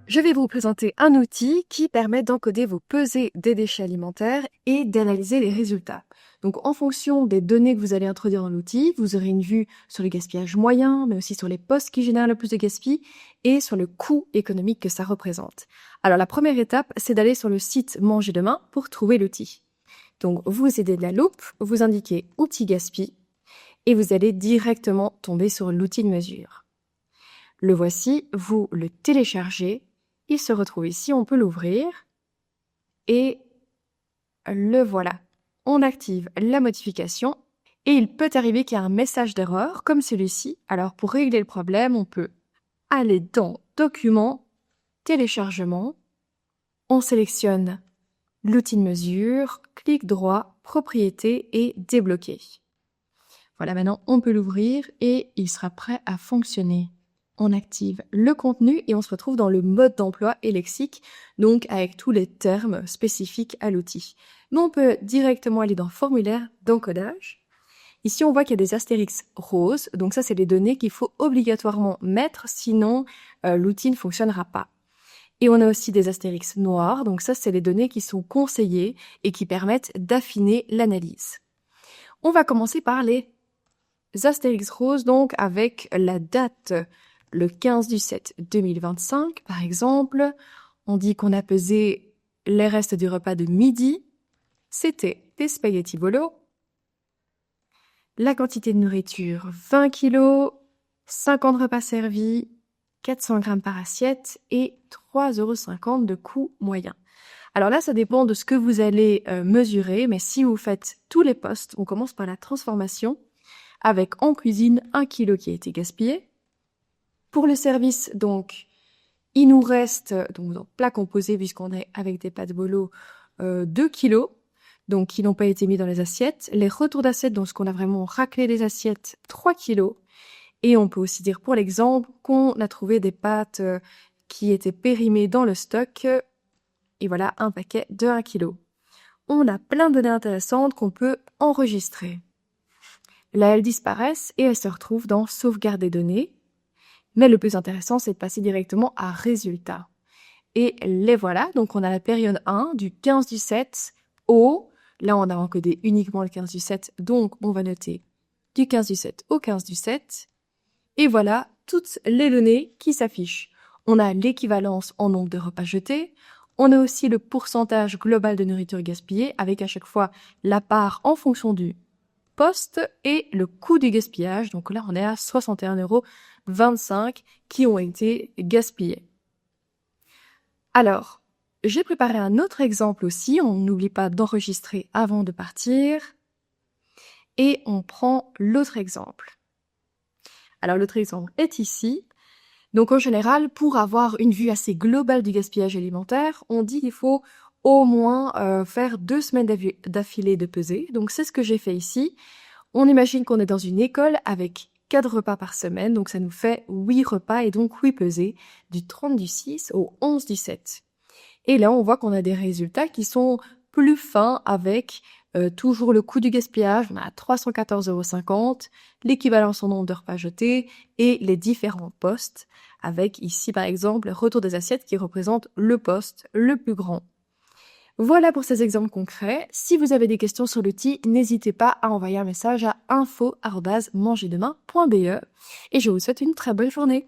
Je vais vous présenter un outil qui permet d'encoder vos pesées des déchets alimentaires et d'analyser les résultats. Donc, en fonction des données que vous allez introduire dans l'outil, vous aurez une vue sur le gaspillage moyen, mais aussi sur les postes qui génèrent le plus de gaspillage et sur le coût économique que ça représente. Alors, la première étape, c'est d'aller sur le site Manger demain pour trouver l'outil. Donc, vous aidez de la loupe, vous indiquez « Outil gaspi » et vous allez directement tomber sur l'outil de mesure. Le voici, vous le téléchargez. Il se retrouve ici, on peut l'ouvrir et le voilà. On active la modification et il peut arriver qu'il y ait un message d'erreur comme celui-ci. Alors pour régler le problème, on peut aller dans Documents, Téléchargement, on sélectionne l'outil de mesure, clic droit, Propriétés et Débloquer. Voilà, maintenant on peut l'ouvrir et il sera prêt à fonctionner. On active le contenu et on se retrouve dans le mode d'emploi et lexique, donc avec tous les termes spécifiques à l'outil. Mais on peut directement aller dans Formulaire d'encodage. Ici, on voit qu'il y a des astérix roses, donc ça, c'est les données qu'il faut obligatoirement mettre, sinon l'outil ne fonctionnera pas. Et on a aussi des astérix noirs, donc ça, c'est les données qui sont conseillées et qui permettent d'affiner l'analyse. On va commencer par les astérix roses, donc avec la date le 15/7/2025, par exemple. On dit qu'on a pesé les restes du repas de midi. C'était des spaghettis bolo. La quantité de nourriture, 20 kg, 50 repas servis, 400 grammes par assiette et 3,50 € de coût moyen. Alors là, ça dépend de ce que vous allez mesurer, mais si vous faites tous les postes, on commence par la transformation, avec en cuisine 1 kg qui a été gaspillé. Pour le service, donc, il nous reste, donc dans plat composé, puisqu'on est avec des pâtes bolo, 2 kg, donc qui n'ont pas été mis dans les assiettes. Les retours d'assiettes, donc ce qu'on a vraiment raclé les assiettes, 3 kg. Et on peut aussi dire pour l'exemple qu'on a trouvé des pâtes qui étaient périmées dans le stock. Et voilà, un paquet de 1 kg. On a plein de données intéressantes qu'on peut enregistrer. Là, elles disparaissent et elles se retrouvent dans Sauvegarde des données. Mais le plus intéressant, c'est de passer directement à Résultats. Et les voilà. Donc, on a la période 1 du 15/7 au... Là, on a encodé uniquement le 15/7. Donc, on va noter du 15/7 au 15/7. Et voilà toutes les données qui s'affichent. On a l'équivalence en nombre de repas jetés. On a aussi le pourcentage global de nourriture gaspillée avec à chaque fois la part en fonction du poste et le coût du gaspillage. Donc là, on est à 61,25 € qui ont été gaspillés. Alors, j'ai préparé un autre exemple aussi. On n'oublie pas d'enregistrer avant de partir. Et on prend l'autre exemple. Alors, l'autre exemple est ici. Donc, en général, pour avoir une vue assez globale du gaspillage alimentaire, on dit qu'il faut au moins faire 2 semaines d'affilée de pesée. Donc, c'est ce que j'ai fait ici. On imagine qu'on est dans une école avec 4 repas par semaine. Donc, ça nous fait 8 repas et donc 8 pesées du 30/6 au 11/7. Et là, on voit qu'on a des résultats qui sont plus fins avec toujours le coût du gaspillage. On a 314,50 €, l'équivalence en nombre de repas jetés et les différents postes avec ici, par exemple, retour des assiettes qui représente le poste le plus grand. Voilà pour ces exemples concrets. Si vous avez des questions sur l'outil, n'hésitez pas à envoyer un message à info@mangerdemain.be et je vous souhaite une très belle journée.